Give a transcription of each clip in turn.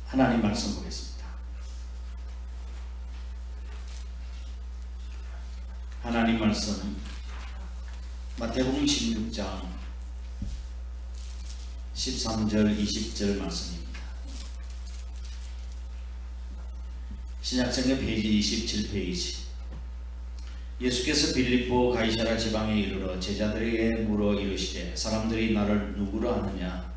하나님 말씀 보겠습니다. 하나님 말씀 마태복음 16장 13절 20절 말씀입니다. 신약성경 페이지 27페이지. 예수께서 빌립보 가이사랴 지방에 이르러 제자들에게 물어 이르시되 사람들이 나를 누구라 하느냐?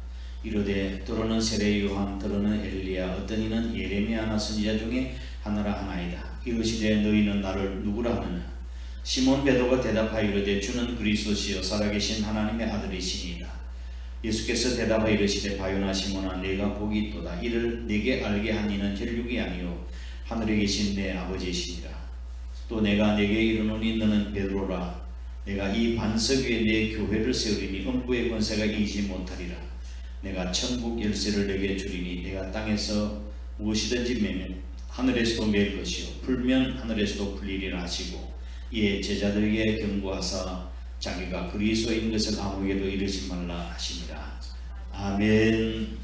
이르되 더러는 세례 요한, 더러는 엘리야, 어떤 이는 예레미야나 선지자 중에 하나라 하나이다. 이르시되 너희는 나를 누구라 하느냐? 시몬 베드로가 대답하여 이르되 주는 그리스도시요 살아계신 하나님의 아들이시니이다. 예수께서 대답하여 이르시되 바요나 시몬아 네가 복이 있도다. 이를 네게 알게 한 이는 혈육이 아니요 하늘에 계신 내 아버지시니라. 또 내가 네게 이르노니 너는 베드로라. 내가 이 반석 위에 내 교회를 세우리니 음부의 권세가 이기지 못하리라. 내가 천국 열쇠를 내게 주리니 내가 땅에서 무엇이든지 매면 하늘에서도 맬 것이요 풀면 하늘에서도 풀리리라 하시고 이에 제자들에게 경고하사 자기가 그리스도인 것을 아무에게도 이르지 말라 하시니라. 아멘.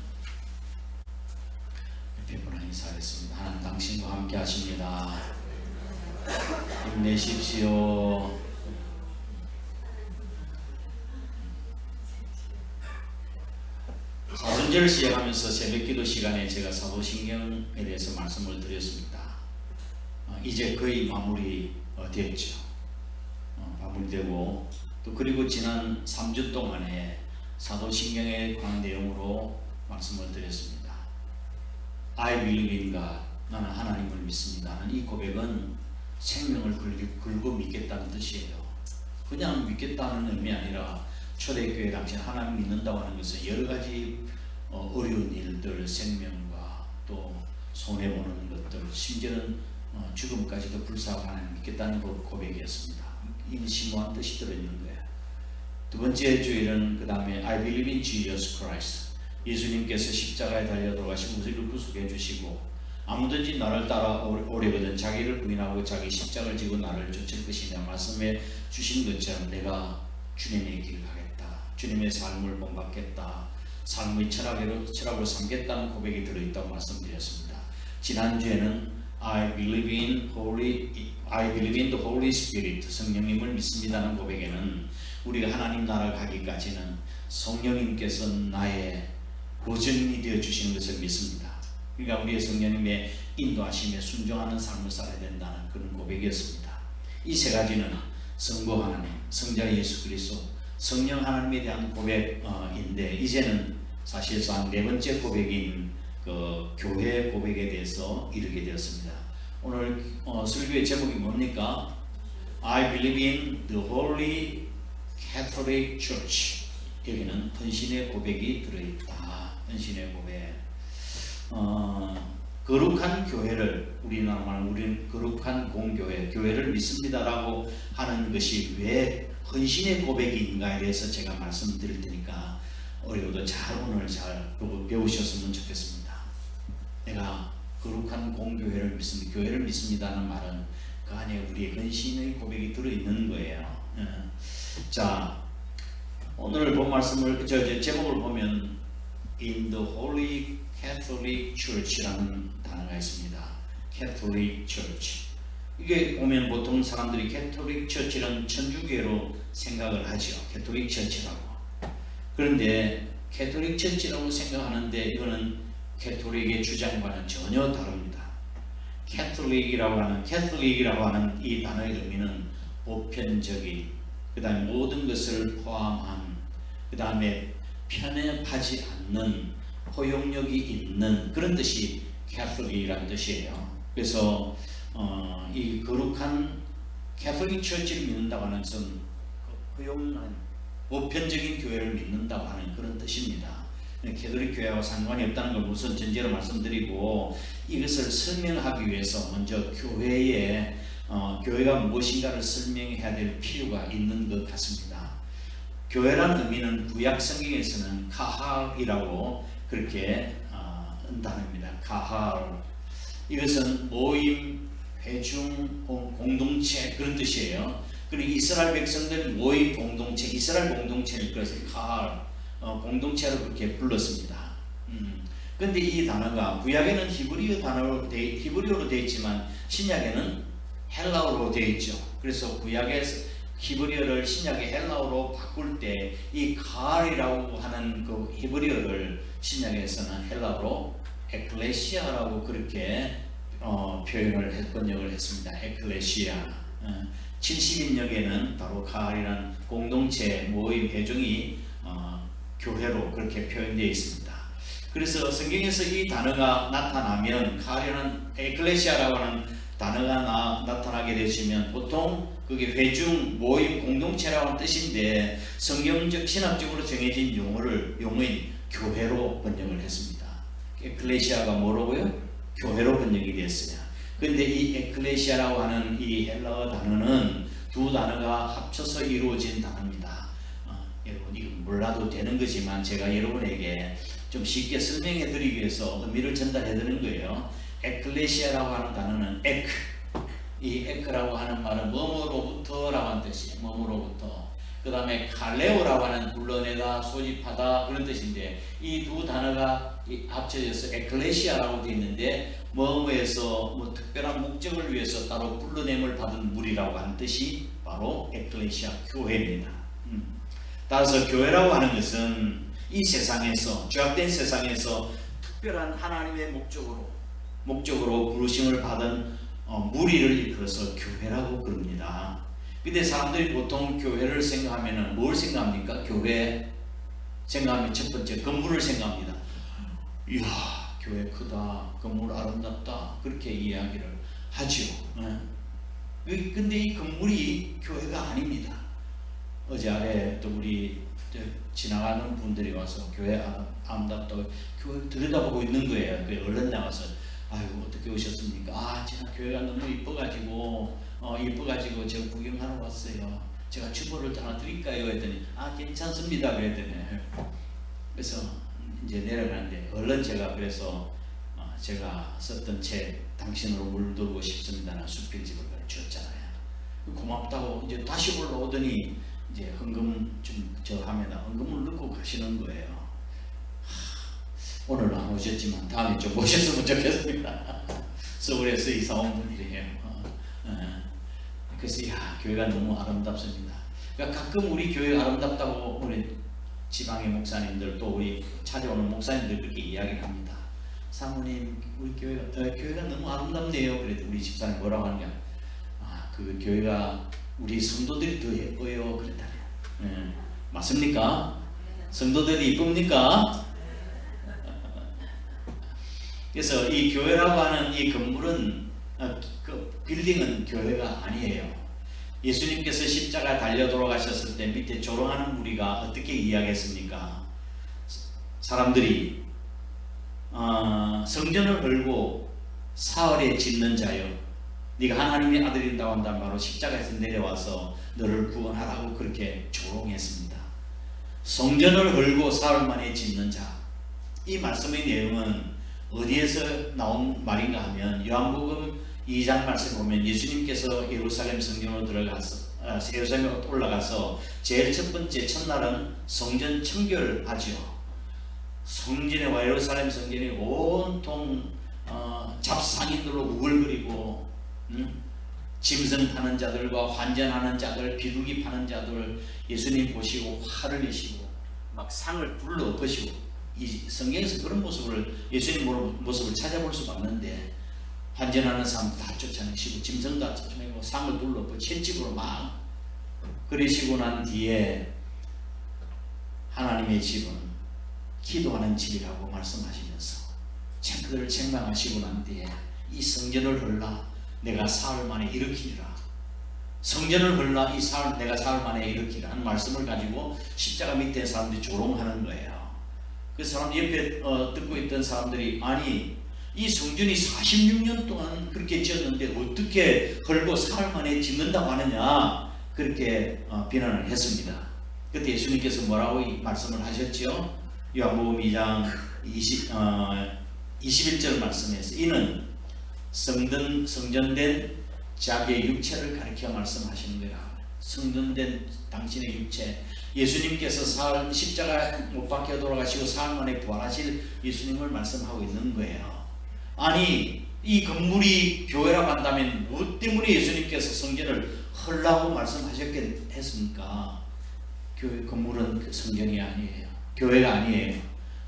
배부른 인사하겠습니다. 하나님 당신과 함께 하십니다. 힘내십시오. 사순절 시작하면서 새벽기도 시간에 제가 사도신경에 대해서 말씀을 드렸습니다. 이제 거의 마무리 됐죠. 마무리되고 또 그리고 지난 3주 동안에 사도신경에 관한 내용으로 말씀을 드렸습니다. I believe in God. 나는 하나님을 믿습니다. 이 고백은 생명을 걸고 믿겠다는 뜻이에요. 그냥 믿겠다는 의미 아니라 초대교회 당시 하나님 믿는다고 하는 것은 여러 가지 어려운 일들, 생명과 또 손해보는 것들, 심지어는 죽음까지도 불사하고 하나님 믿겠다는 고백이었습니다. 이미 심오한 뜻이 들어있는 거예요. 두 번째 주일은 그 다음에 I believe in Jesus Christ. 예수님께서 십자가에 달려 돌아가신 우리를 구속해 주시고 아무든지 나를 따라 오려거든 자기를 부인하고 자기 십자가를 지고 나를 쫓을 것이냐 말씀해 주신 것처럼 내가 주님의 길을 가겠다. 주님의 삶을 본받겠다. 삶의 철학으로 삼겠다는 고백이 들어있다고 말씀드렸습니다. 지난주에는 I believe in the Holy Spirit. 성령님을 믿습니다는 고백에는 우리가 하나님 나라 가기까지는 성령님께서 나의 보증이 되어 주시는 것을 믿습니다. 그러니까 우리의 성령님의 인도하심에 순종하는 삶을 살아야 된다는 그런 고백이었습니다. 이 세 가지는 성부 하나님, 성자 예수 그리스도, 성령 하나님에 대한 고백인데 이제는 사실상 네 번째 고백인 그 교회 고백에 대해서 이르게 되었습니다. 오늘 설교의 제목이 뭡니까? I believe in the Holy Catholic Church. 여기는 헌신의 고백이 들어있다. 헌신의 고백. 거룩한 교회를 우리나라 말로 우리는 거룩한 공교회, 교회를 믿습니다라고 하는 것이 왜 헌신의 고백인가에 대해서 제가 말씀드릴 테니까 어려워도 오늘 잘 배우셨으면 좋겠습니다. 내가 거룩한 공교회를 믿습니다. 교회를 믿습니다는 말은 그 안에 우리의 헌신의 고백이 들어있는 거예요. 자, 오늘 본 말씀을 제목을 보면 In the Holy Catholic Church라는 단어가 있습니다. Catholic Church. 이게 보면 보통 사람들이 캐톨릭 처치는 천주교로 생각을 하죠. 캐톨릭 처치라고. 그런데 캐톨릭 처치라고 생각하는데 이거는 캐톨릭의 주장과는 전혀 다릅니다. 캐톨릭이라고 하는 이 단어의 의미는 보편적인, 그 다음에 모든 것을 포함한, 그 다음에 편협하지 않는, 포용력이 있는 그런 뜻이 캐톨릭이라는 뜻이에요. 그래서 이 거룩한 캐톨릭 처치를 믿는다고 하는 것은 포용한 보편적인 교회를 믿는다고 하는 그런 뜻입니다. 캐톨릭 교회와 상관이 없다는 걸 우선 전제로 말씀드리고 이것을 설명하기 위해서 먼저 교회가 무엇인가를 설명해야 될 필요가 있는 것 같습니다. 교회라는 의미는 구약 성경에서는 카할이라고 그렇게 단어입니다. 카할. 이것은 모임, 회중, 공동체 그런 뜻이에요. 그리고 이스라엘 백성들 모임 공동체, 이스라엘 공동체를 그래서 카할 공동체로 그렇게 불렀습니다. 근데 이 단어가 구약에는 히브리어로 되어 있지만 신약에는 헬라어로 되어 있죠. 그래서 구약에서 히브리어를 신약의 헬라어로 바꿀 때 이 가알이라고 하는 그 히브리어를 신약에서는 헬라어로 에클레시아라고 그렇게 표현을 번역을 했습니다. 에클레시아. 70인역에는 바로 가알이라는 공동체 모임 회중이 교회로 그렇게 표현되어 있습니다. 그래서 성경에서 이 단어가 나타나면 가알이라는 에클레시아라고 하는 단어가 나타나게 되시면 보통 그게 회중, 모임, 공동체라고 하는 뜻인데 성경적, 신학적으로 정해진 용어인 교회로 번역을 했습니다. 에클레시아가 뭐라고요? 교회로 번역이 됐어요. 근데 이 에클레시아라고 하는 이 헬라어 단어는 두 단어가 합쳐서 이루어진 단어입니다. 여러분 이거 몰라도 되는 거지만 제가 여러분에게 좀 쉽게 설명해 드리기 위해서 의미를 전달해 드리는 거예요. 에클레시아라고 하는 단어는 이 에크라고 하는 말은 뭐뭐로부터라고 하는 뜻이에요. 뭐뭐로부터. 그 다음에 칼레오라고 하는 불러내다, 소집하다 그런 뜻인데 이 두 단어가 합쳐져서 에클레시아라고 되어 있는데 뭐뭐에서 뭐 특별한 목적을 위해서 따로 불러냄을 받은 무리라고 하는 뜻이 바로 에클레시아 교회입니다. 따라서 교회라고 하는 것은 이 세상에서 죄악된 세상에서 특별한 하나님의 목적으로 부르심을 받은 무리를 일컬어서 교회라고 그럽니다. 근데 사람들이 보통 교회를 생각하면 뭘 생각합니까? 교회 생각하면 첫 번째 건물을 생각합니다. 이야 교회 크다, 건물 아름답다 그렇게 이야기를 하죠. 근데 이 건물이 교회가 아닙니다. 어제 아래 또 우리 지나가는 분들이 와서 교회 아름답다고 교회 들여다보고 있는 거예요. 얼른 나가서 아이고 어떻게 오셨습니까? 제가 교회가 너무 이뻐가지고 제가 구경하러 왔어요. 제가 주보를 하나 드릴까요? 했더니 괜찮습니다. 그랬더니 그래서 이제 내려가는데 얼른 제가 그래서 제가 썼던 책 당신으로 물들고 싶습니다는 수필집을 주었잖아요. 고맙다고 이제 다시 올라오더니 이제 헌금 좀 저 하면 헌금을 넣고 가시는 거예요. 오늘은 안 오셨지만 다음에 좀 오셨으면 좋겠습니다. 서울에서 이사 온 분이래요. 그래서 교회가 너무 아름답습니다. 그러니까 가끔 우리 교회가 아름답다고 우리 지방의 목사님들 또 우리 찾아오는 목사님들 그렇게 이야기를 합니다. 사모님 우리 교회가 너무 아름답네요. 그래도 우리 집사님 뭐라고 하느냐? 그 교회가 우리 성도들이 더 예뻐요. 그랬다네요. 맞습니까? 성도들이 이쁩니까? 그래서 이 교회라고 하는 이 건물은 그 빌딩은 교회가 아니에요. 예수님께서 십자가 달려 돌아가셨을 때 밑에 조롱하는 무리가 어떻게 이야기했습니까? 사람들이 성전을 헐고 사흘에 짓는 자여 네가 하나님의 아들인다고 한다면 바로 십자가에서 내려와서 너를 구원하라고 그렇게 조롱했습니다. 성전을 헐고 사흘 만에 짓는 자, 이 말씀의 내용은 어디에서 나온 말인가 하면 요한복음 2장 말씀 보면 예수님께서 예루살렘 성전으로 예루살렘에 올라가서 제일 첫 번째 첫날은 성전 청결을 하죠. 성전에 와 예루살렘 성전이 온통 잡상인들로 우글거리고 짐승 파는 자들과 환전하는 자들, 비둘기 파는 자들 예수님 보시고 화를 내시고 막 상을 불러 엎으시고 이 성경에서 그런 모습을 예수님 모습을 찾아볼 수가 없는데 환전하는 사람 다 쫓아내시고 짐승 다 쫓아내고 상을 둘러엎고 채찍으로 막 그러시고 난 뒤에 하나님의 집은 기도하는 집이라고 말씀하시면서 그들을 책망하시고 난 뒤에 이 성전을 헐라 내가 사흘 만에 일으키리라. 성전을 헐라 내가 사흘 만에 일으키리라 하는 말씀을 가지고 십자가 밑에 사람들이 조롱하는 거예요. 그 사람 옆에 듣고 있던 사람들이 아니 이 성전이 46년 동안 그렇게 지었는데 어떻게 헐고 사흘 만에 짓는다고 하느냐 그렇게 비난을 했습니다. 그때 예수님께서 뭐라고 말씀을 하셨죠? 요한복음 2장 21절 말씀에서 이는 성전된 자기의 육체를 가리켜 말씀하시는 거야. 성전된 당신의 육체, 예수님께서 십자가 못 박혀 돌아가시고 사흘 만에 부활하실 예수님을 말씀하고 있는 거예요. 아니 이 건물이 교회라고 한다면 무엇 때문에 예수님께서 성전을 헐라고 말씀하셨겠습니까? 교회 건물은 그 성전이 아니에요. 교회가 아니에요.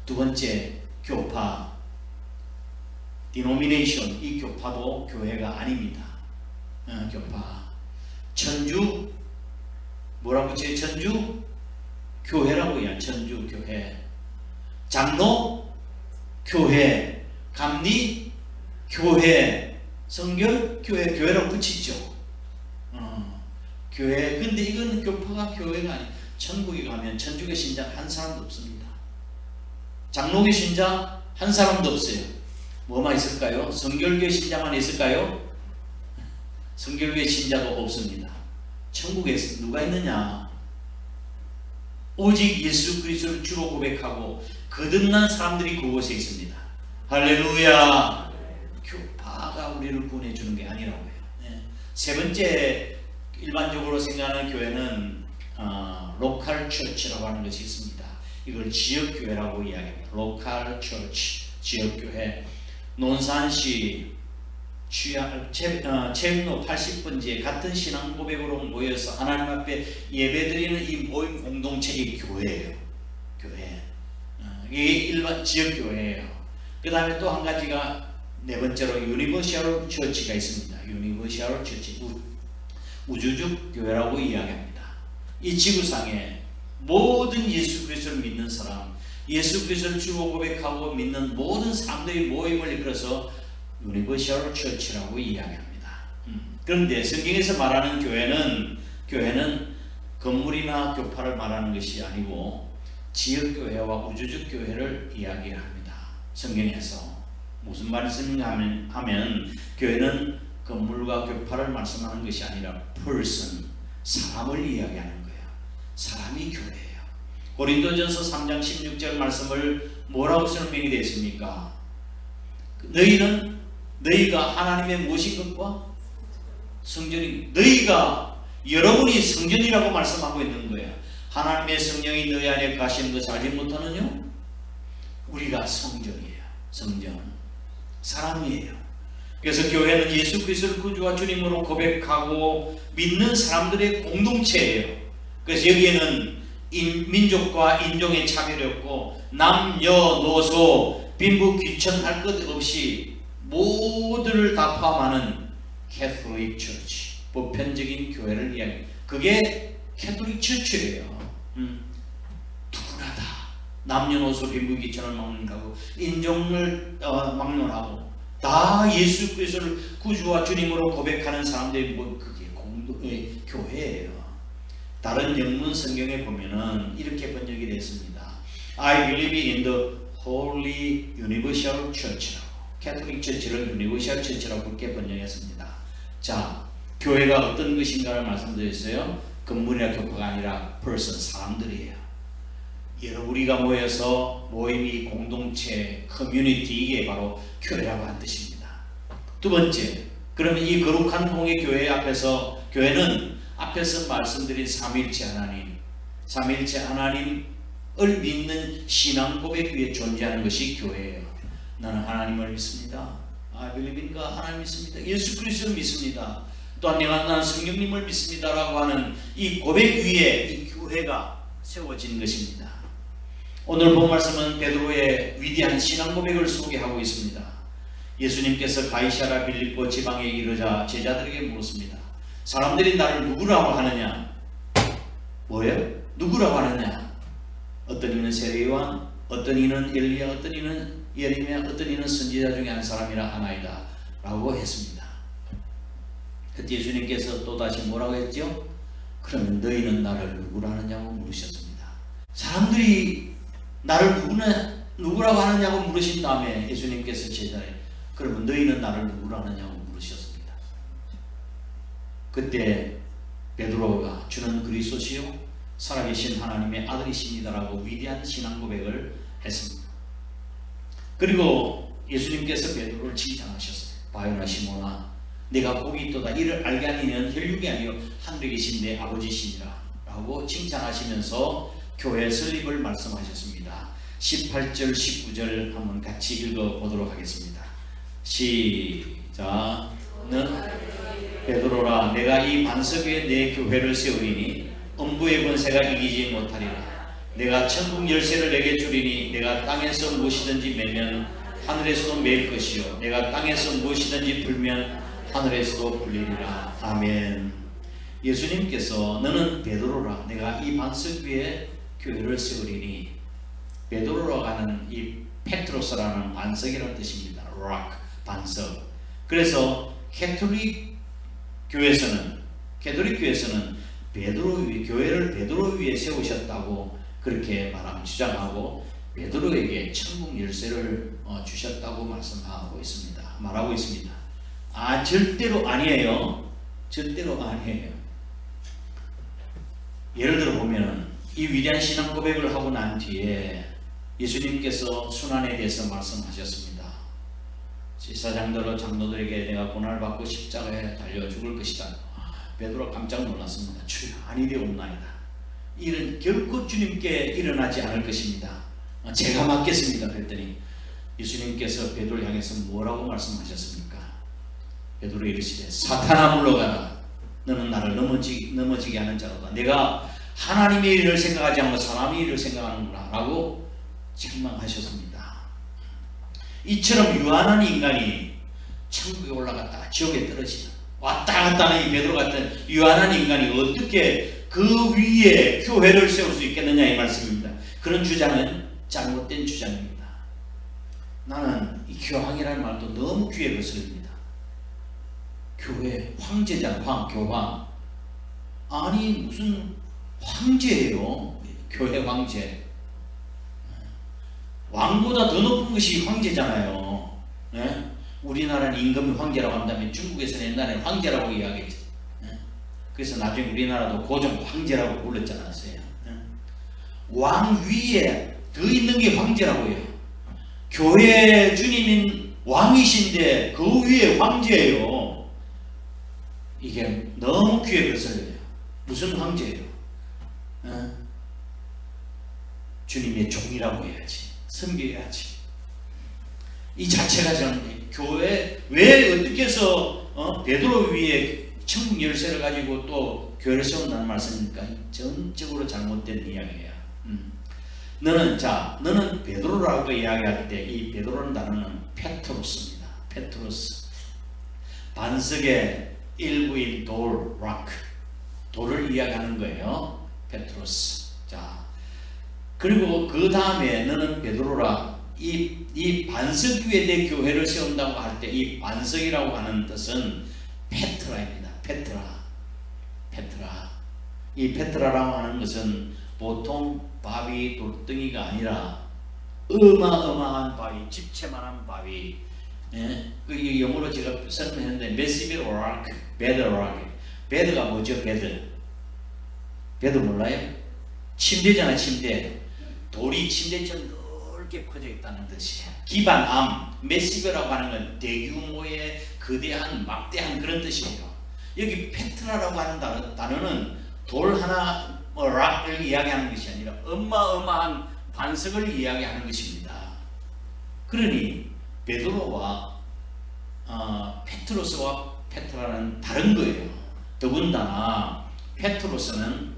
두 번째, 교파, denomination, 이 교파도 교회가 아닙니다. 교파, 천주, 뭐라고 제 천주? 교회라고 해요. 천주 교회. 장로 교회. 감리 교회. 성결 교회. 교회라고 붙이죠. 교회. 근데 이건 교파가 교회가 아니에요. 천국에 가면 천주교 신자 한 사람도 없습니다. 장로교 신자 한 사람도 없어요. 뭐만 있을까요? 성결교 신자만 있을까요? 성결교 신자도 없습니다. 천국에 누가 있느냐? 오직 예수 그리스도를 주로 고백하고 거듭난 사람들이 그곳에 있습니다. 할렐루야. 교파가 우리를 구원해 주는 게 아니라고요. 세 번째 일반적으로 생각하는 교회는 로컬 처치라고 하는 것이 있습니다. 이걸 지역교회라고 이야기합니다. 로컬 처치, 지역교회. 논산시 체육로 80번지에 같은 신앙 고백으로 모여서 하나님 앞에 예배드리는 이 모임 공동체의 교회예요. 교회. 이게 일반 지역교회예요. 그 다음에 또 한 가지가 네 번째로 유니버셜 처치가 있습니다. 유니버셜 처치, 우주적 교회라고 이야기합니다. 이 지구상에 모든 예수 그리스도를 믿는 사람, 예수 그리스도를 주로 고백하고 믿는 모든 사람들의 모임을 이끌어서 유니버셜 처치라고 이야기합니다. 그런데 성경에서 말하는 교회는 건물이나 교파를 말하는 것이 아니고 지역교회와 우주적 교회를 이야기합니다. 성경에서 무슨 말씀인가 하면 교회는 건물과 교파를 말씀하는 것이 아니라 person, 사람을 이야기하는 거예요. 사람이 교회예요. 고린도전서 3장 16절 말씀을 뭐라고 설명이 되어 있습니까? 너희가 하나님의 무엇인 것과 성전이, 여러분이 성전이라고 말씀하고 있는 거예요. 하나님의 성령이 너희 안에 가시는 것을 알지 못하느냐? 우리가 성전이에요. 성전, 사람이에요. 그래서 교회는 예수 그리스도를 구주와 주님으로 고백하고 믿는 사람들의 공동체예요. 그래서 여기에는 민족과 인종의 차별이 없고 남녀노소 빈부 귀천할 것 없이 모두를 다 포함하는 캐톨릭 처치, 보편적인 교회를 이야기해요. 그게 캐톨릭 처치예요. 누구나 다 남녀노소 빈부 귀천을 막론하고 인종을 막론하고 다 예수 그리스도를 구주와 주님으로 고백하는 사람들이 그게 교회예요. 다른 영문 성경에 보면은 이렇게 번역이 됐습니다. I believe in the Holy Universal Church라고, 캐톨릭 처치를 유니버셜 처치라고 그렇게 번역했습니다. 자, 교회가 어떤 것인가를 말씀드렸어요. 건물이나 교파가 아니라 person, 사람들이에요. 우리가 모여서 모임이 공동체, 커뮤니티, 이게 바로 교회라고 한 뜻입니다. 두 번째, 그러면 이 거룩한 공의 교회 앞에서, 교회는 앞에서 말씀드린 삼위일체 하나님을 믿는 신앙 고백 위에 존재하는 것이 교회예요. 나는 하나님을 믿습니다. I believe in God, 하나님 믿습니다. 예수 그리스도를 믿습니다. 또한 나는 성령님을 믿습니다라고 하는 이 고백 위에 이 교회가 세워진 것입니다. 오늘 본 말씀은 베드로의 위대한 신앙 고백을 소개하고 있습니다. 예수님께서 가이사랴 빌립보 지방에 이르자 제자들에게 물었습니다. 사람들이 나를 누구라고 하느냐? 뭐예요? 누구라고 하느냐? 어떤 이는 세례요한, 어떤 이는 엘리야, 어떤 이는 예레미야, 어떤 이는 선지자 중에 한 사람이라 하나이다 라고 했습니다. 그때 예수님께서 또다시 뭐라고 했죠? 그러면 너희는 나를 누구라 하느냐고 물으셨습니다. 사람들이 나를 누구라고 하느냐고 물으신 다음에 예수님께서 제자에 그러면 너희는 나를 누구라 하느냐고 물으셨습니다. 그때 베드로가 주는 그리스도시요 살아계신 하나님의 아들이십니다라고 위대한 신앙 고백을 했습니다. 그리고 예수님께서 베드로를 칭찬하셨어요. 바요나 시몬아, 내가 복이 있도다. 이를 알게 하니는 혈육이 아니요 하늘에 계신 내 아버지시니라 라고 칭찬하시면서 교회 설립을 말씀하셨습니다. 18절 19절 한번 같이 읽어보도록 하겠습니다. 시작. 는 베드로라, 내가 이 반석 위에 내 교회를 세우리니 음부의 권세가 이기지 못하리라. 내가 천국 열쇠를 내게 주리니 내가 땅에서 무엇이든지 매면 하늘에서도 매일 것이요 내가 땅에서 무엇이든지 풀면 하늘에서도 풀리리라. 아멘. 예수님께서 너는 베드로라, 내가 이 반석 위에 교회를 세우리니, 베드로라고 하는 이 페트로스라는 반석이라는 뜻입니다. rock, 반석. 그래서 캐톨릭 교회에서는 베드로 위에, 교회를 베드로 위에 세우셨다고 그렇게 주장하고 베드로에게 천국 열쇠를 주셨다고 말하고 있습니다. 절대로 아니에요. 절대로 아니에요. 예를 들어 보면 이 위대한 신앙 고백을 하고 난 뒤에 예수님께서 순환에 대해서 말씀하셨습니다. 제사장들과 장로들에게 내가 고난을 받고 십자가에 달려 죽을 것이다. 베드로가 깜짝 놀랐습니다. 주여, 아니되옵나이다. 일은 결코 주님께 일어나지 않을 것입니다. 제가 맡겠습니다. 그랬더니 예수님께서 베드로를 향해서 뭐라고 말씀하셨습니까? 베드로 이르시되 사탄아 물러가라. 너는 나를 넘어지게 하는 자로다. 내가 하나님의 일을 생각하지 않고 사람의 일을 생각하는구나 라고 책망하셨습니다. 이처럼 유한한 인간이 천국에 올라갔다가 지옥에 떨어지는, 왔다 갔다 하는 이 베드로 같은 유한한 인간이 어떻게 그 위에 교회를 세울 수 있겠느냐 이 말씀입니다. 그런 주장은 잘못된 주장입니다. 나는 이 교황이라는 말도 너무 귀에 거슬립니다. 교회 황제잖아, 교황. 아니 무슨 황제예요? 교회 황제. 왕보다 더 높은 것이 황제잖아요. 네? 우리나라는 임금이 황제라고 한다면 중국에서는 옛날에 황제라고 이야기했죠. 네? 그래서 나중에 우리나라도 고종 황제라고 불렀지 않았어요. 네? 왕 위에 더 있는 게 황제라고 해요. 교회 주님인 왕이신데 그 위에 황제예요. 이게 너무 귀에 거슬려요. 무슨 황제예요? 네? 주님의 종이라고 해야지. 섬겨야지. 이 자체가 저는 교회 왜 어떻게 해서 베드로 위에 천국 열쇠를 가지고 또 교회를 세운다는 말씀입니까? 전적으로 잘못된 이야기예요. 너는 베드로라고 이야기할 때 이 베드로라는 단어는 페트로스입니다. 페트로스. 반석의 일부인 돌, rock. 돌을 이야기하는 거예요. 페트로스. 자, 그리고 그 다음에 너는 베드로라, 이 반석 위에 내 교회를 세운다고 할 때 이 반석이라고 하는 뜻은 페트라입니다. 페트라. 이 페트라라고 하는 것은 보통 바위 돌덩이가 아니라 어마어마한 바위, 집채만한 바위. 예? 그 영어로 제가 설명했는데 massive rock, bedrock. 베드가 뭐죠? 베드 몰라요? 침대잖아, 침대. 돌이 침대처럼 넓게 퍼져 있다는 뜻이에요. 기반암, 메시베라고 하는 건 대규모의 거대한 막대한 그런 뜻이에요. 여기 페트라라고 하는 단어는 돌 하나, 락을 이야기하는 것이 아니라 어마어마한 반석을 이야기하는 것입니다. 그러니 베드로와 페트로스와 페트라는 다른 거예요. 더군다나 페트로스는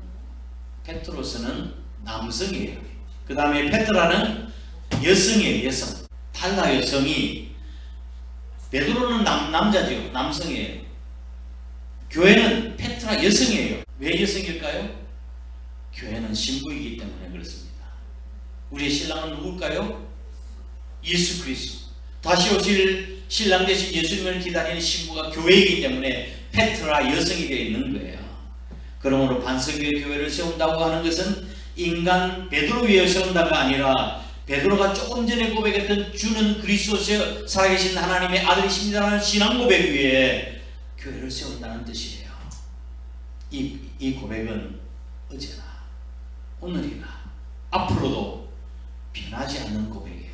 남성이에요. 그 다음에 페트라는 여성이에요. 여성. 달라. 여성이. 베드로는 남자죠. 남성이에요. 교회는 페트라 여성이에요. 왜 여성일까요? 교회는 신부이기 때문에 그렇습니다. 우리의 신랑은 누굴까요? 예수 그리스도. 다시 오실 신랑 되신 예수님을 기다리는 신부가 교회이기 때문에 페트라 여성이 되어 있는 거예요. 그러므로 반석 위에 교회를 세운다고 하는 것은 인간 베드로 위에 세운다가 아니라 베드로가 조금 전에 고백했던 주는 그리스도서 살아계신 하나님의 아들이십니다라는 신앙 고백 위에 교회를 세운다는 뜻이에요. 이 고백은 어제나 오늘이나 앞으로도 변하지 않는 고백이에요.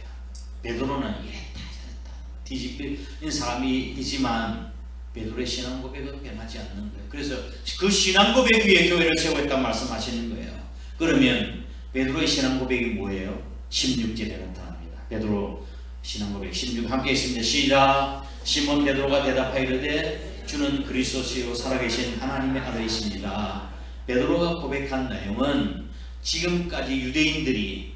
베드로는 이랬다 저랬다 뒤집힌 사람이지만 베드로의 신앙 고백은 변하지 않는 거예요. 그래서 그 신앙 고백 위에 교회를 세우겠다는 말씀하시는 거예요. 그러면 베드로의 신앙 고백이 뭐예요? 16절에 나타납니다. 베드로 신앙 고백 16 함께 있습니다. 시작. 시몬 베드로가 대답하여 이르되 주는 그리스도시요 살아계신 하나님의 아들이십니다. 베드로가 고백한 내용은 지금까지 유대인들이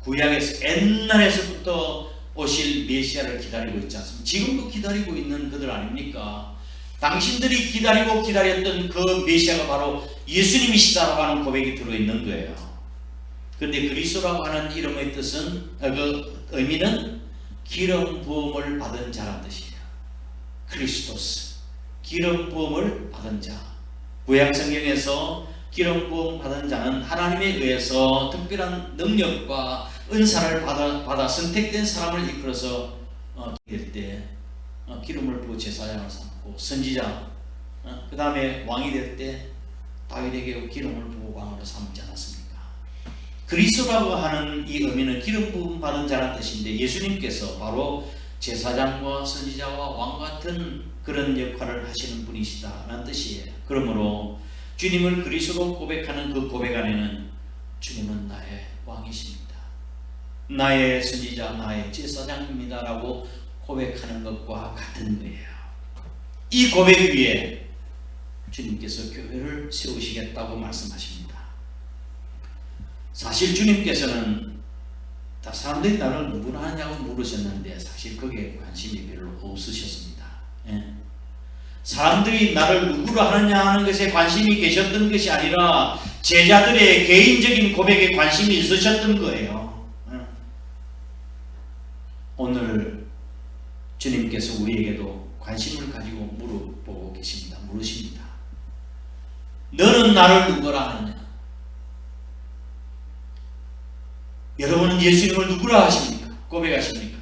구약에서 옛날에서부터 오실 메시아를 기다리고 있지 않습니까? 지금도 기다리고 있는 그들 아닙니까? 당신들이 기다리고 기다렸던 그 메시아가 바로 예수님이시다라고 하는 고백이 들어있는 거예요. 그런데 그리스도라고 하는 이름의 뜻은 그 의미는 기름 부음을 받은 자란 뜻이에요. 크리스토스, 기름 부음을 받은 자. 구약 성경에서 기름 부음 받은 자는 하나님에 의해서 특별한 능력과 은사를 받아 선택된 사람을 이끌어서 될 때 기름을 부어 제사장을 삼고 선지자, 그 다음에 왕이 될 때 다윗에게 기름을 부어 왕으로 삼지 않았습니까? 그리스도라고 하는 이 의미는 기름 부음 받은 자란 뜻인데 예수님께서 바로 제사장과 선지자와 왕 같은 그런 역할을 하시는 분이시다라는 뜻이에요. 그러므로 주님을 그리스도로 고백하는 그 고백 안에는 주님은 나의 왕이십니다. 나의 선지자, 나의 제사장입니다 라고 고백하는 것과 같은 거예요. 이 고백 위에 주님께서 교회를 세우시겠다고 말씀하십니다. 사실 주님께서는 사람들이 나를 누구나 하냐고 물으셨는데 사실 거기에 관심이 별로 없으셨습니다. 사람들이 나를 누구로 하느냐 하는 것에 관심이 계셨던 것이 아니라 제자들의 개인적인 고백에 관심이 있으셨던 거예요. 오늘 주님께서 우리에게도 관심을 가지고 물어보고 계십니다. 물으십니다. 너는 나를 누구라 하느냐? 여러분은 예수님을 누구라 하십니까? 고백하십니까?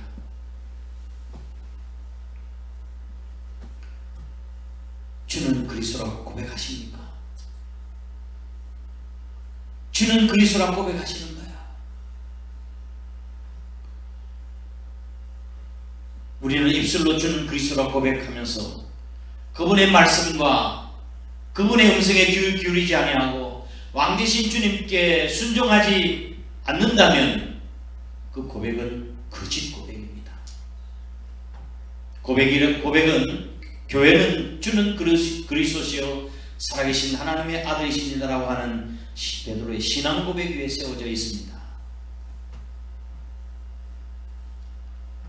주는 그리스도라고 고백하십니까? 주는 그리스도라고 고백하시는 거야. 우리는 입술로 주는 그리스도라고 고백하면서 그분의 말씀과 그분의 음성에 귀를 기울이지 아니하고 왕 되신 주님께 순종하지 않는다면 그 고백은 거짓 고백입니다. 고백은 교회는 주는 그리스도시요 살아계신 하나님의 아들이십니다라고 하는 베드로의 신앙 고백 위에 세워져 있습니다.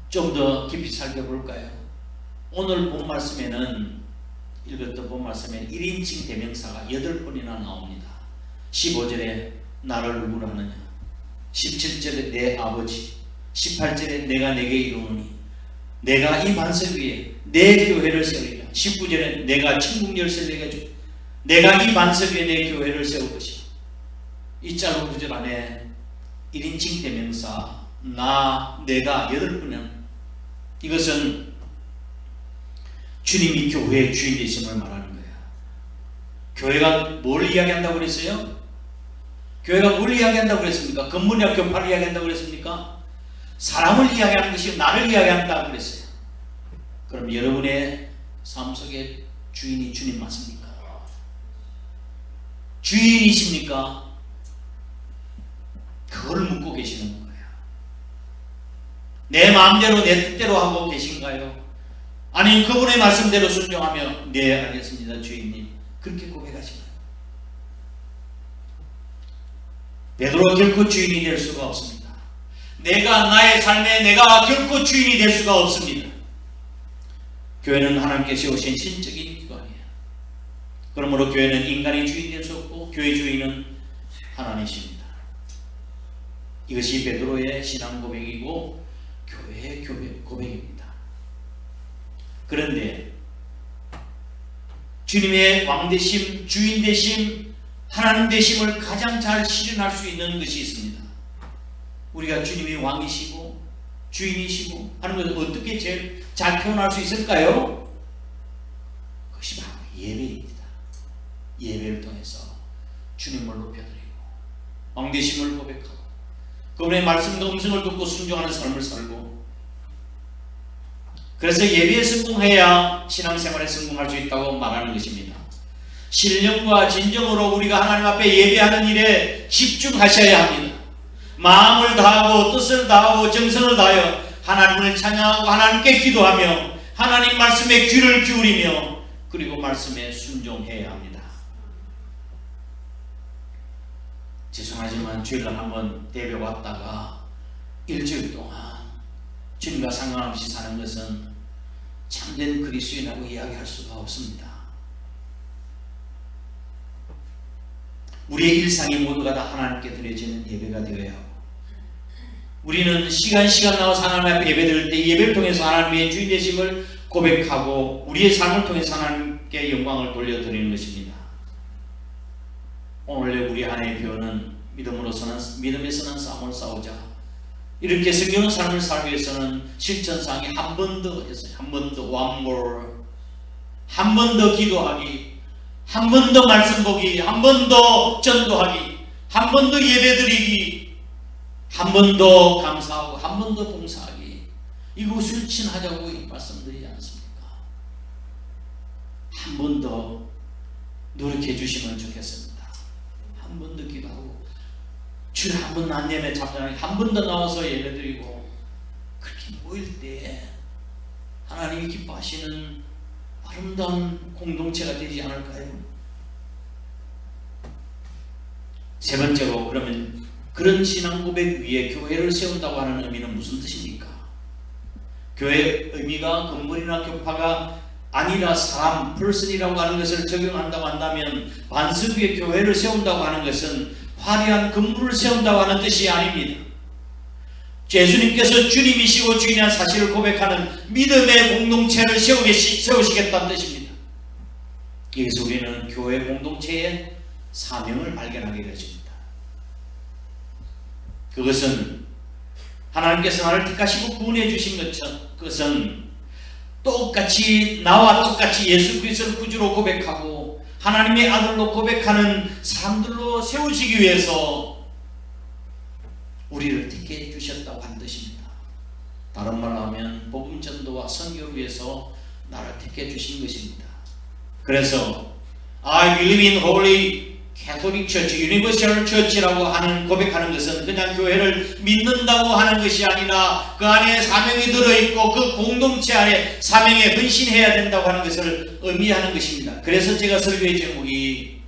좀 더 깊이 살펴볼까요? 오늘 본 말씀에는 읽었던 본 말씀에는 1인칭 대명사가 8번이나 나옵니다. 15절에 나를 누구로 하느냐, 17절에 내 아버지, 18절에 내가 내게 이루노니 내가 이 반석 위에 내 교회를 세우리라. 19절에 내가 천국 열쇠를 내게 주 내가 이 반석 위에 내 교회를 세울 것이라. 이 짧은 구절 안에 1인칭 대명사 나, 내가 8번은 이것은 주님이 교회의 주인 되심을 말하는 거예요. 교회가 뭘 이야기한다고 그랬어요? 교회가 뭘 이야기한다고 그랬습니까? 건물이나 교파를 이야기한다고 그랬습니까? 사람을 이야기하는 것이 나를 이야기한다고 그랬어요. 그럼 여러분의 삶 속에 주인이 주님 맞습니까? 주인이십니까? 그걸 묻고 계시는 거예요. 내 마음대로 내 뜻대로 하고 계신가요? 아니면 그분의 말씀대로 순종하며 네 알겠습니다 주인님 그렇게 고백하시나요? 베드로가 결코 주인이 될 수가 없습니다. 내가 나의 삶에 내가 결코 주인이 될 수가 없습니다. 교회는 하나님께서 세우신 신적인 기관이에요. 그러므로 교회는 인간의 주인이 될 수 없고 교회 주인은 하나님이십니다. 이것이 베드로의 신앙 고백이고 교회의 고백입니다. 그런데 주님의 왕되심, 주인되심, 하나님 되심을 가장 잘 실현할 수 있는 것이 있습니다. 우리가 주님이 왕이시고 주인이시고 하는 것을 어떻게 제일 잘 표현할 수 있을까요? 그것이 바로 예배입니다. 예배를 통해서 주님을 높여드리고 왕되심을 고백하고 그분의 말씀과 음성을 듣고 순종하는 삶을 살고 그래서 예배에 성공해야 신앙생활에 성공할 수 있다고 말하는 것입니다. 신령과 진정으로 우리가 하나님 앞에 예배하는 일에 집중하셔야 합니다. 마음을 다하고 뜻을 다하고 정성을 다하여 하나님을 찬양하고 하나님께 기도하며 하나님 말씀에 귀를 기울이며 그리고 말씀에 순종해야 합니다. 죄송하지만 주일날 한번 대배 왔다가 일주일 동안 주님과 상관없이 사는 것은 참된 그리스도인이라고 이야기할 수가 없습니다. 우리의 일상이 모두가 다 하나님께 드려지는 예배가 되어야 하고 우리는 시간 나와서 하나님 앞에 예배드릴 때 예배를 통해서 하나님의 주인 되심을 고백하고 우리의 삶을 통해서 하나님께 영광을 돌려드리는 것입니다. 오늘 우리 하나님의 표현은 믿음에서는 싸움을 싸우자. 이렇게 성경의 삶을 살기 위해서는 실천상이 한 번 더 했어요. 한 번 더 one more, 한 번 더 기도하기, 한 번 더 말씀 보기, 한 번 더 전도하기, 한 번 더 예배드리기, 한 번 더 감사하고 한 번 더 봉사하기. 이것을 실천하자고 말씀드리지 않습니까? 한 번 더 노력해 주시면 좋겠습니다. 한 번 더 기도하고 주일 한 번 안내에 잡잖아요. 한 번 더 나와서 예배드리고 그렇게 모일 때 하나님이 기뻐하시는 아름다운 공동체가 되지 않을까요? 세 번째로 그러면 그런 신앙 고백 위에 교회를 세운다고 하는 의미는 무슨 뜻입니까? 교회의 의미가 건물이나 교파가 아니라 사람, person이라고 하는 것을 적용한다고 한다면 반석 위에 교회를 세운다고 하는 것은 화려한 건물을 세운다고 하는 뜻이 아닙니다. 예수님께서 주님이시고 주인이라는 사실을 고백하는 믿음의 공동체를 세우시겠다는 뜻입니다. 여기서 우리는 교회 공동체의 사명을 발견하게 되십니다. 그것은 하나님께서 나를 택하시고 구원해 주신 그것은 똑같이 나와 똑같이 예수 그리스도를 구주로 고백하고 하나님의 아들로 고백하는 사람들로 세우시기 위해서 우리를 택해 주셨다고 하는 뜻입니다. 다른 말로 하면 복음 전도와 선교를 위해서 나를 택해 주신 것입니다. 그래서 I believe in Holy Catholic Church, Universal Church라고 하는 고백하는 것은 그냥 교회를 믿는다고 하는 것이 아니라 그 안에 사명이 들어있고 그 공동체 안에 사명에 헌신해야 된다고 하는 것을 의미하는 것입니다. 그래서 제가 설교의 제목이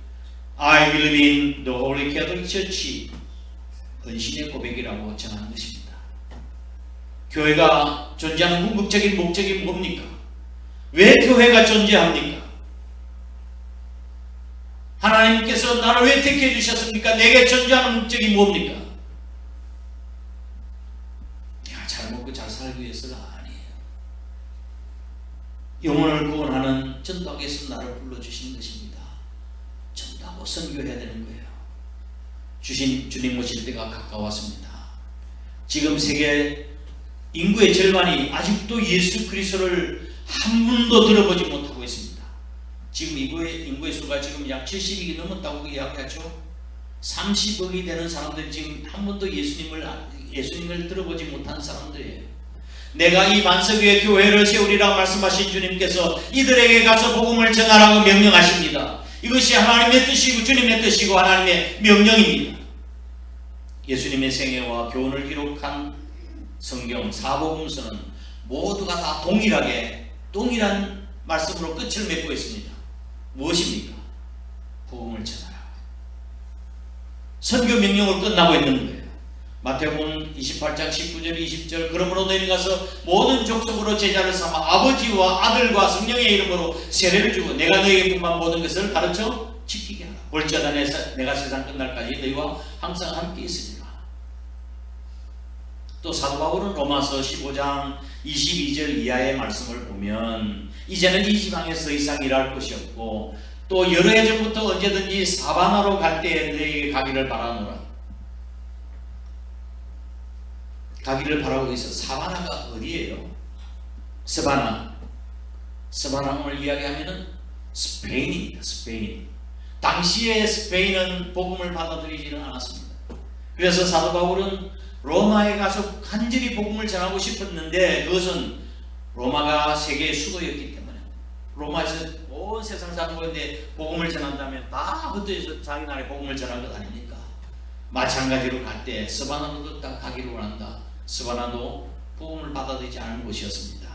I believe in the Holy Catholic Church, 헌신의 고백이라고 정한 것입니다. 교회가 존재하는 궁극적인 목적이 뭡니까? 왜 교회가 존재합니까? 하나님께서 나를 왜 택해 주셨습니까? 내게 존재하는 목적이 뭡니까? 내가 잘 먹고 잘 살기 위해서가 아니에요. 영혼을 구원하는 전도하기 위해서 나를 불러주시는 것입니다. 전도하고 선교해야 되는 거예요. 주님 오실 때가 가까웠습니다. 지금 세계 인구의 절반이 아직도 예수 그리스도를 한 번도 들어보지 못하고 있습니다. 지금 인구의 수가 지금 약 70억이 넘었다고 이야기하죠. 30억이 되는 사람들이 지금 한 번도 예수님을 들어보지 못한 사람들이에요. 내가 이 반석 위에 교회를 세우리라 말씀하신 주님께서 이들에게 가서 복음을 전하라고 명령하십니다. 이것이 하나님의 뜻이고 주님의 뜻이고 하나님의 명령입니다. 예수님의 생애와 교훈을 기록한 성경 사복음서는 모두가 다 동일한 말씀으로 끝을 맺고 있습니다. 무엇입니까? 복음을 전하라. 선교 명령으로 끝나고 있는 거예요. 마태복음 28장 19절 20절 그러므로 너희는 가서 모든 족속으로 제자를 삼아 아버지와 아들과 성령의 이름으로 세례를 주고 내가 너희에게 분만 모든 것을 가르쳐 지키게 하라. 볼지어다 내가 세상 끝날까지 너희와 항상 함께 있으리라. 또 사도 바울은 로마서 15장 22절 이하의 말씀을 보면 이제는 이 지방에서 이상 일할 것이 없고 또 여러 해 전부터 언제든지 사바나로 갈 때에 너희에게 가기를 바라노라. 가기를 바라고 있어. 사바나가 어디예요? 스바나를 이야기하면은 스페인입니다. 스페인. 당시에 스페인은 복음을 받아들이지는 않았습니다. 그래서 사도 바울은 로마에 가서 간절히 복음을 전하고 싶었는데 그것은 로마가 세계의 수도였기 때문에 로마에서 온 세상 사람들인데 복음을 전한다면 다 흩어져서 자기 나라에 복음을 전할 것 아닙니까? 마찬가지로 갈 때 스바나도 딱 가기를 원한다. 스바나도 복음을 받아들이지 않은 곳이었습니다.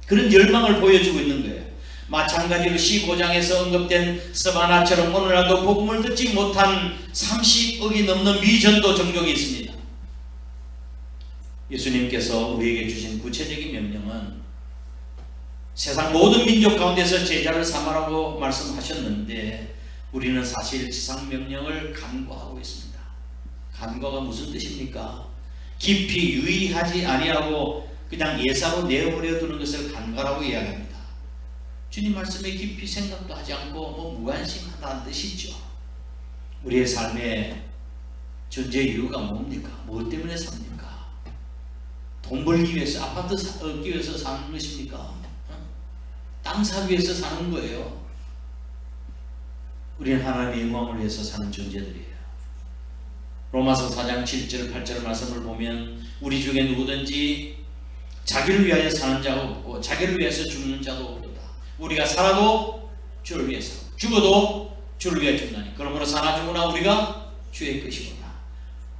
그런 열망을 보여주고 있는 거예요. 마찬가지로 15장에서 언급된 스바나처럼 오늘날도 복음을 듣지 못한 30억이 넘는 미전도 종족이 있습니다. 예수님께서 우리에게 주신 구체적인 명령은 세상 모든 민족 가운데서 제자를 삼으라고 말씀하셨는데 우리는 사실 지상명령을 간과하고 있습니다. 간과가 무슨 뜻입니까? 깊이 유의하지 아니하고 그냥 예사로 내어버려 두는 것을 간과라고 이야기합니다. 주님 말씀에 깊이 생각도 하지 않고 무관심하다는 뜻이죠. 우리의 삶의 존재 이유가 뭡니까? 무엇 때문에 삽니까? 돈 벌기 위해서, 아파트 얻기 위해서 사는 것입니까? 땅 사기 위해서 사는 거예요. 우리는 하나님의 영광을 위해서 사는 존재들이에요. 로마서 4장 7절 8절 말씀을 보면 우리 중에 누구든지 자기를 위하여 사는 자가 없고 자기를 위해서 죽는 자도 없도다. 우리가 살아도 주를 위해서, 죽어도 주를 위하여 죽나니 그러므로 사나 죽으나 우리가 주의 것이구나.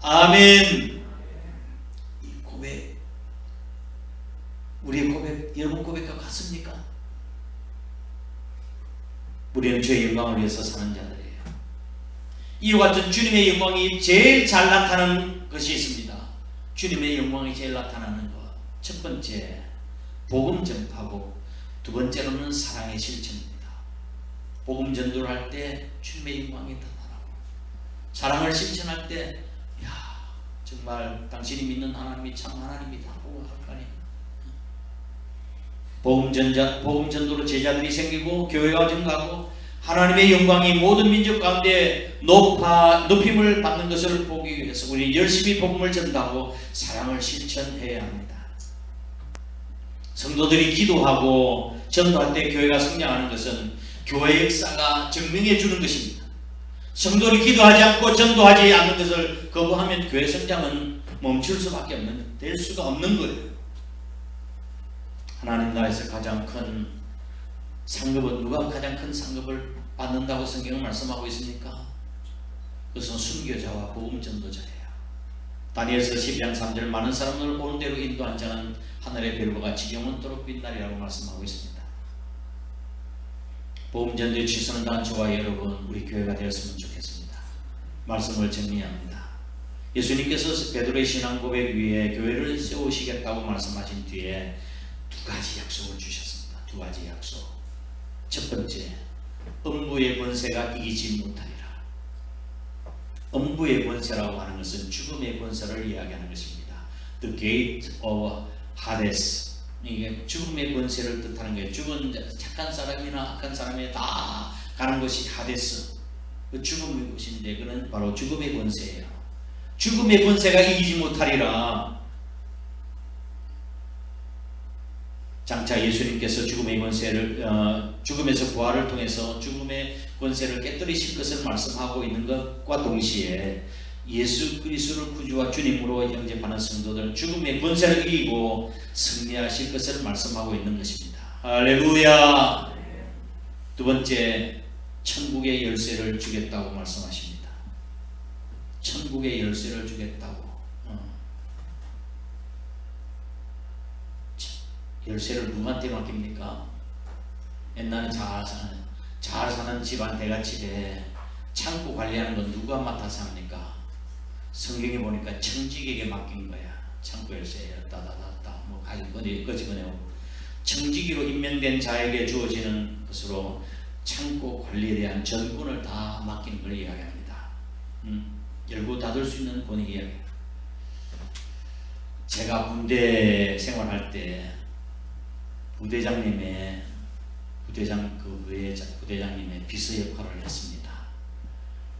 아멘. 이 고백, 우리의 고백, 여러분 고백과 같습니까? 우리는 주의 영광을 위해서 사는 자들이에요. 이와 같은 주님의 영광이 제일 잘 나타나는 것이 있습니다. 주님의 영광이 제일 나타나는 것. 첫 번째, 복음 전파고, 두 번째로는 사랑의 실천입니다. 복음 전도를 할 때 주님의 영광이 나타나고, 사랑을 실천할 때, 야, 정말 당신이 믿는 하나님이 참 하나님이다 하고 할 거 아니에요. 복음 전도로 제자들이 생기고 교회가 증가하고 하나님의 영광이 모든 민족 가운데 높임을 받는 것을 보기 위해서 우리 열심히 복음을 전하고 사랑을 실천해야 합니다. 성도들이 기도하고 전도할 때 교회가 성장하는 것은 교회 역사가 증명해 주는 것입니다. 성도들이 기도하지 않고 전도하지 않는 것을 거부하면 교회 성장은 멈출 수밖에 없는, 될 수가 없는 거예요. 하나님 나라에서 가장 큰 상급은, 누가 가장 큰 상급을 받는다고 성경은 말씀하고 있습니까? 그것은 순교자와 복음 전도자예요. 다니엘서 12장 3절 많은 사람을 옳은 대로 인도한 자는 하늘의 별과 같이 영원토록 빛나리라고 말씀하고 있습니다. 복음 전도에 최선을 다한 저와 여러분, 우리 교회가 되었으면 좋겠습니다. 말씀을 정리합니다. 예수님께서 베드로의 신앙 고백 위에 교회를 세우시겠다고 말씀하신 뒤에 두 가지 약속을 주셨습니다. 두 가지 약속. 첫 번째, 음부의 권세가 이기지 못하리라. 음부의 권세라고 하는 것은 죽음의 권세를 이야기하는 것입니다. The gate of Hades. 이게 죽음의 권세를 뜻하는 거예요. 죽은 착한 사람이나 악한 사람이 다 가는 것이 하데스, 죽음의 곳인데 그는 바로 죽음의 권세예요. 죽음의 권세가 이기지 못하리라. 장차 예수님께서 죽음의 권세를 죽음에서 부활을 통해서 죽음의 권세를 깨뜨리실 것을 말씀하고 있는 것과 동시에 예수 그리스도를 구주와 주님으로 영접하는 성도들은 죽음의 권세를 이기고 승리하실 것을 말씀하고 있는 것입니다. 할렐루야. 두 번째, 천국의 열쇠를 주겠다고 말씀하십니다. 천국의 열쇠를 주겠다고. 열쇠를 누구한테 맡깁니까? 옛날에 잘 사는 집안 대가집에 창고 관리하는 건 누가 맡아서 합니까? 성경에 보니까 청직에게 맡긴 거야. 창고 열쇠 따다다다 뭐 어디 끄집어내고 청지기로 임명된 자에게 주어지는 것으로 창고 관리에 대한 전권을 다 맡기는 걸 이야기합니다. 열고 닫을 수 있는 권위 이야기합니다. 제가 군대 생활할 때 부대장님의 비서 역할을 했습니다.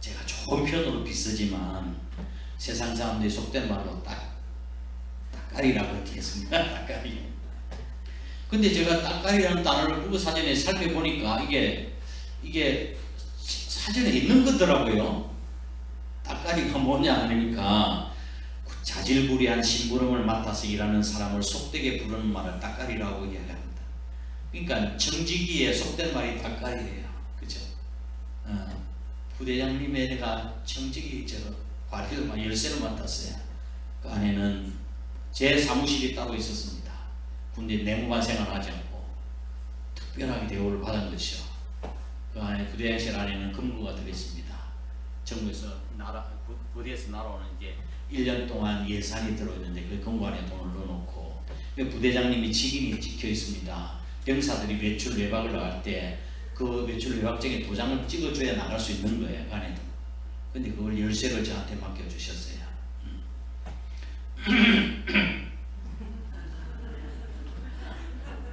제가 좋은 편으로 비서지만 세상 사람들이 속된 말로 따까리라고 그렇게 했습니다. 따까리. 근데 제가 따까리라는 단어를 국어사전에 살펴보니까 이게 사전에 있는 거더라고요. 따까리가 뭐냐 하니까 자질구레한 심부름을 맡아서 일하는 사람을 속되게 부르는 말을 따까리라고 이야기합니다. 그러니까 정직이에 속된 말이 따까리예요. 그죠? 부대장님의 내가 정직이 관리를 열쇠를 맡았어요. 그 안에는 제 사무실이 따로 있었습니다. 군대 내무관 생활하지 않고 특별하게 대우를 받은 것이요. 그 안에 부대장실 안에는 금고가 들어있습니다. 정부에서 부대에서 날아오는 이제 1년 동안 예산이 들어있는데 그 금고 안에 돈을 넣어놓고 부대장님이 직인이 찍혀 있습니다. 병사들이 외출 외박을 나갈 때 그 외출 외박증에 도장을 찍어줘야 나갈 수 있는 거예요. 그 안에도. 근데 그걸 열쇠를 저한테 맡겨주셨어요.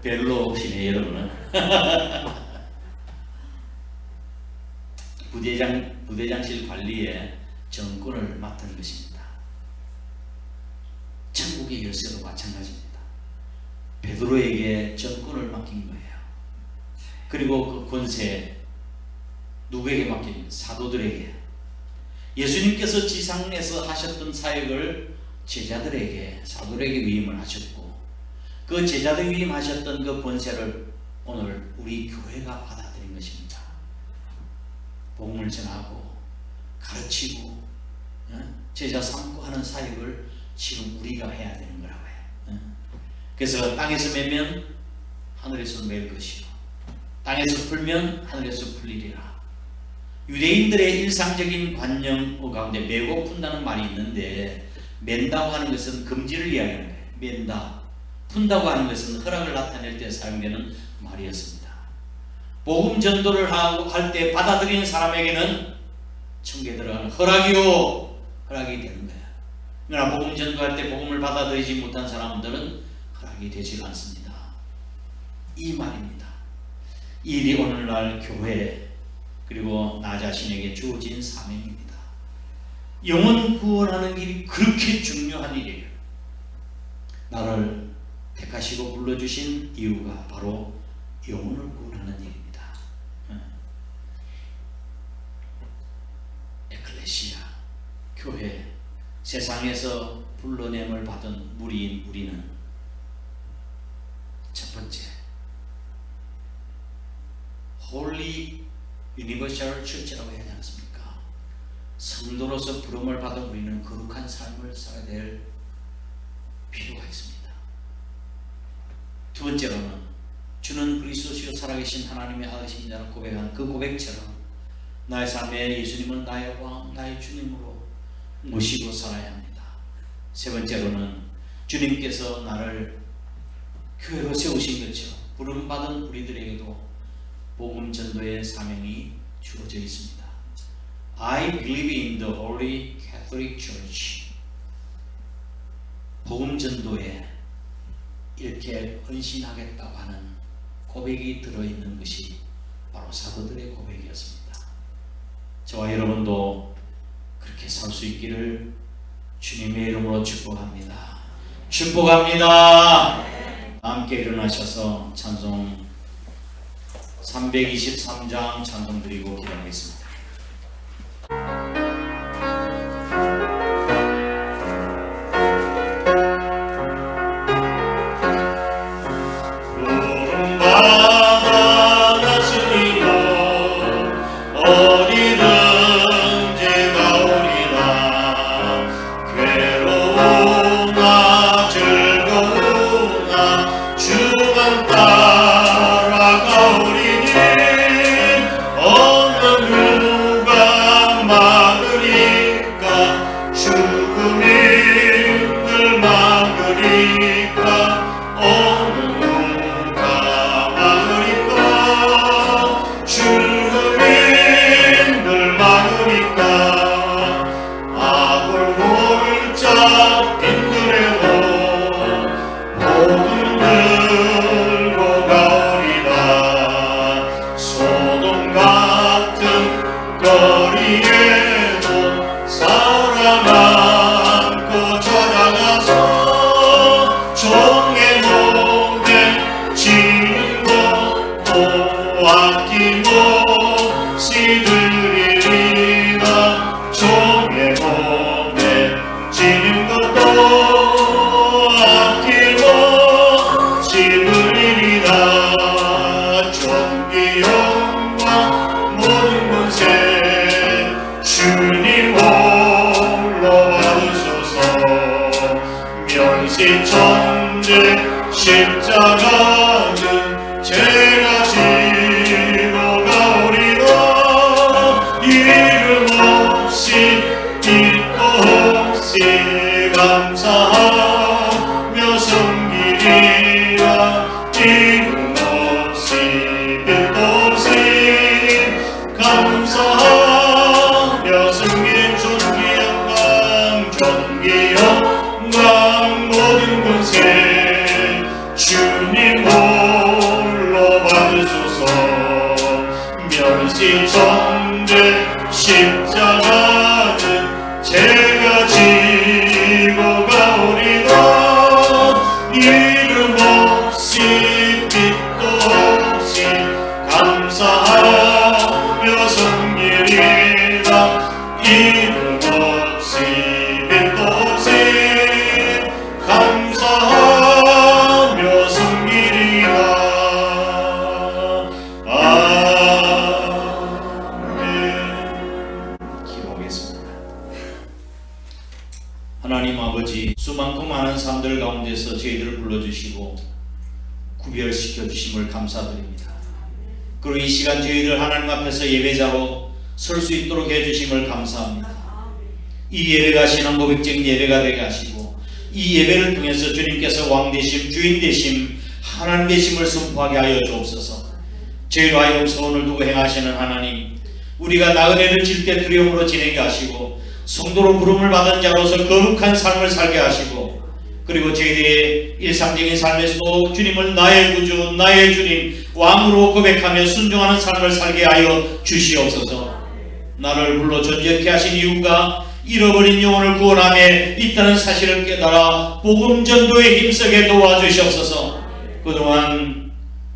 별로 없이네 여러분은. 부대장실 관리에 정권을 맡은 것입니다. 천국의 열쇠도 마찬가지입니다. 베드로에게 정권을 맡긴 거예요. 그리고 그 권세 누구에게 맡깁니까? 사도들에게. 예수님께서 지상에서 하셨던 사역을 제자들에게, 사도들에게 위임을 하셨고 그 제자들 위임하셨던 그 권세를 오늘 우리 교회가 받아들인 것입니다. 복음을 전하고 가르치고 제자 삼고 하는 사역을 지금 우리가 해야 되는 거라고 해요. 그래서 땅에서 매면 하늘에서 맬 것이요 땅에서 풀면 하늘에서 풀리리라. 유대인들의 일상적인 관념 가운데 매고 푼다는 말이 있는데 맨다고 하는 것은 금지를 이야기하는 거예요. 맨다. 푼다고 하는 것은 허락을 나타낼 때 사용되는 말이었습니다. 복음 전도를 할 때 받아들이는 사람에게는 천국에 들어가는 허락이 되는 거예요. 그러나 복음 전도할 때 복음을 받아들이지 못한 사람들은 허락이 되지 않습니다. 이 말입니다. 이 일이 오늘날 교회 그리고 나 자신에게 주어진 사명입니다. 영혼 구원하는 길이 그렇게 중요한 일이에요. 나를 택하시고 불러주신 이유가 바로 영혼을 구원하는 일입니다. 에클레시아, 교회, 세상에서 불러냄을 받은 무리인 우리는 첫 번째 홀리 유니버셜 처치라고 해야 하지 않습니까? 성도로서 부름을 받은 우리는 거룩한 삶을 살아야 될 필요가 있습니다. 두 번째로는 주는 그리스도시요 살아계신 하나님의 아들이시라는 고백한 그 고백처럼 나의 삶에 예수님은 나의 왕, 나의 주님으로 모시고 살아야 합니다. 세 번째로는 주님께서 나를 교회로 세우신 것처럼 부름받은 우리들에게도 복음 전도의 사명이 주어져 있습니다. I believe in the Holy Catholic Church. 복음 전도에 이렇게 헌신하겠다고 하는 고백이 들어있는 것이 바로 사도들의 고백이었습니다. 저와 여러분도 그렇게 살 수 있기를 주님의 이름으로 축복합니다. 축복합니다. 함께 일어나셔서 찬송 323장 찬송 드리고 기도하겠습니다. 주만 따라가오리니 없는 십자가는 제가 지고 가오리라. 이름 없이 빛도 없이 감사하며 섬기리라. 이름 없이 빛도 없이 감사하며 섬긴 존귀 영광 모든 권세 주님 홀로 받으소서. 멸시전대 십자가는 제가 지고 가오리라. 이름 없이 빛도 없이 감사하며 섬기리라. 이름 없이 빛도 없이 감사하며 섬기리라. 아멘. 기도하겠습니다. 하나님 아버지, 수많고 많은 사람들 가운데서 저희들을 불러주시고 구별시켜 주심을 감사드립니다. 그리고 이 시간 저희들 하나님 앞에서 예배자로 설 수 있도록 해주심을 감사합니다. 이 예배가 신앙 고백적인 예배가 되게 하시고 이 예배를 통해서 주님께서 왕 되심, 주인 되심, 하나님 되심을 선포하게 하여 주옵소서. 저희로 하여금 소원을 두고 행하시는 하나님, 우리가 나그네를 질 때 두려움으로 지내게 하시고 성도로 부름을 받은 자로서 거룩한 삶을 살게 하시고, 그리고 저희들의 일상적인 삶에서도 주님을 나의 구주, 나의 주님, 왕으로 고백하며 순종하는 삶을 살게 하여 주시옵소서. 나를 불러 존재케 하신 이유가 잃어버린 영혼을 구원함에 있다는 사실을 깨달아 복음 전도에 힘쓰게 도와주시옵소서. 그동안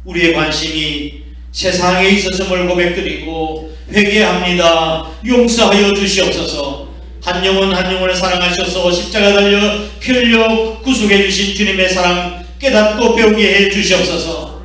우리의 관심이 세상에 있었음을 고백드리고 회개합니다. 용서하여 주시옵소서. 한 영혼 한 영혼을 사랑하셔서 십자가 달려 피 흘려 구속해 주신 주님의 사랑 깨닫고 배우게 해 주시옵소서.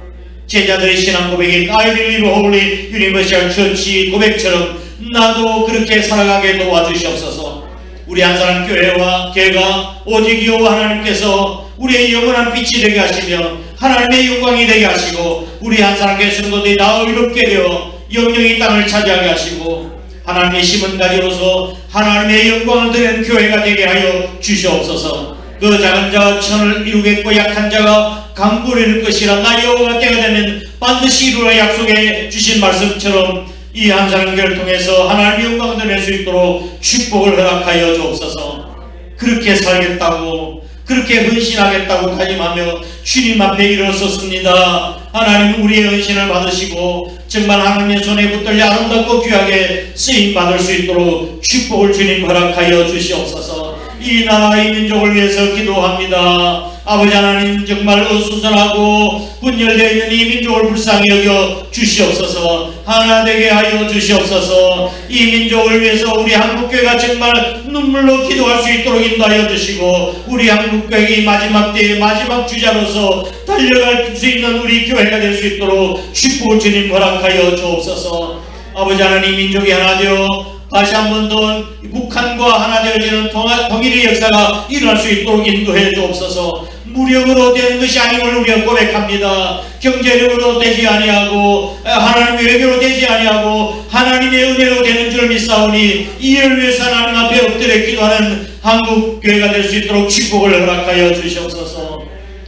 제자들의 신앙 고백인 I believe Holy Universal Church 고백처럼 나도 그렇게 살아가게 도와주시옵소서. 우리 한사람 교회와 교회가 오직 여호와 하나님께서 우리의 영원한 빛이 되게 하시며 하나님의 영광이 되게 하시고, 우리 한사람 교회 성도들이 다 의롭게 되어 영영이 땅을 차지하게 하시고 하나님의 심은 가지로서 하나님의 영광을 드리는 교회가 되게 하여 주시옵소서. 그 작은 자가 천을 이루겠고 약한 자가 강구를 이룰 것이라. 나 여호와가 때가 되면 반드시 이루라 약속해 주신 말씀처럼 이 한 사람 교회를 통해서 하나님의 영광을 드릴 수 있도록 축복을 허락하여 주옵소서. 그렇게 살겠다고, 그렇게 헌신하겠다고 다짐하며 주님 앞에 일어섰습니다. 하나님 우리의 헌신을 받으시고 정말 하나님의 손에 붙들려 아름답고 귀하게 쓰임받을 수 있도록 축복을 주님 허락하여 주시옵소서. 이 나라 이 민족을 위해서 기도합니다. 아버지 하나님, 정말 어수선하고 분열되어 있는 이 민족을 불쌍히 여겨 주시옵소서. 하나 되게 하여 주시옵소서. 이 민족을 위해서 우리 한국교회가 정말 눈물로 기도할 수 있도록 인도하여 주시고, 우리 한국교회의 마지막 때의 마지막 주자로서 달려갈 수 있는 우리 교회가 될 수 있도록 축복을 주님 허락하여 주옵소서. 아버지 하나님, 민족이 하나 되어 다시 한 번 더 북한과 하나 되어지는 통일의 역사가 일어날 수 있도록 인도해 주옵소서. 무력으로 되는 것이 아님을 우리가 고백합니다. 경제력으로 되지 아니하고 하나님의 외교로 되지 아니하고 하나님의 은혜로 되는 줄 믿사오니, 이를 위해서 하나님 앞에 엎드려 기도하는 한국교회가 될 수 있도록 축복을 허락하여 주시옵소서.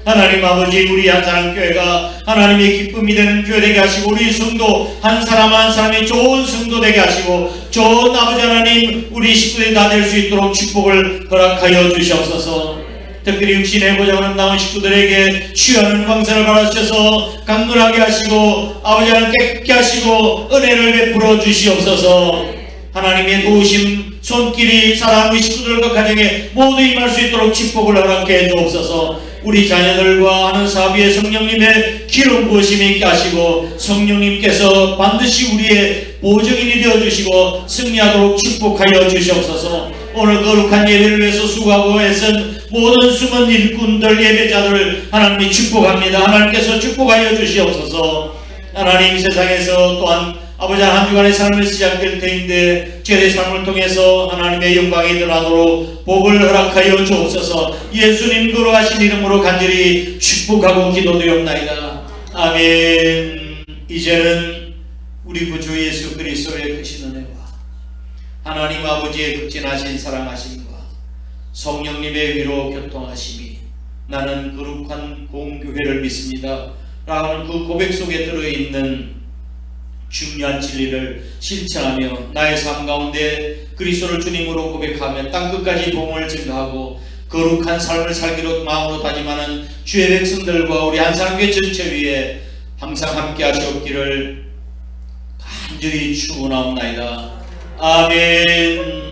하나님 아버지, 우리 한사람교회가 하나님의 기쁨이 되는 교회 되게 하시고, 우리 성도 한 사람 한 사람이 좋은 성도 되게 하시고, 좋은 아버지 하나님 우리 식구들이 다 될 수 있도록 축복을 허락하여 주시옵소서. 특별히 육신의 보장을 나온 식구들에게 취하는 광선을 받으셔서 강건하게 하시고 아버지 하나님 깨끗게 하시고 은혜를 베풀어 주시옵소서. 하나님의 도우심 손길이 사랑하는 우리 식구들과 가정에 모두 임할 수 있도록 축복을 허락해 주옵소서. 우리 자녀들과 하는 사업에 성령님의 기름 부으심이 있게 하시고, 성령님께서 반드시 우리의 보증인이 되어주시고 승리하도록 축복하여 주시옵소서. 오늘 거룩한 예배를 위해서 수고하고 애쓴 모든 숨은 일꾼들, 예배자들을 하나님이 축복합니다. 하나님께서 축복하여 주시옵소서. 하나님, 세상에서 또한 아버지 한 주간의 삶을 시작될 때인데 주의 삶을 통해서 하나님의 영광이 드러나도록 복을 허락하여 주옵소서. 예수님 거룩하신 이름으로 간절히 축복하고 기도드리옵나이다. 아멘. 이제는 우리 구주 예수 그리스도의 크신 은혜와 하나님 아버지의 극진하신 사랑하심과 성령님의 위로 교통하심이 나는 거룩한 공교회를 믿습니다 라는 그 고백 속에 들어있는 중요한 진리를 실천하며 나의 삶 가운데 그리스도를 주님으로 고백하며 땅끝까지 복음을 증거하고 거룩한 삶을 살기로 마음으로 다짐하는 주의 백성들과 우리 한상교회 전체 위에 항상 함께 하시옵기를 간절히 축원하옵나이다. 아멘.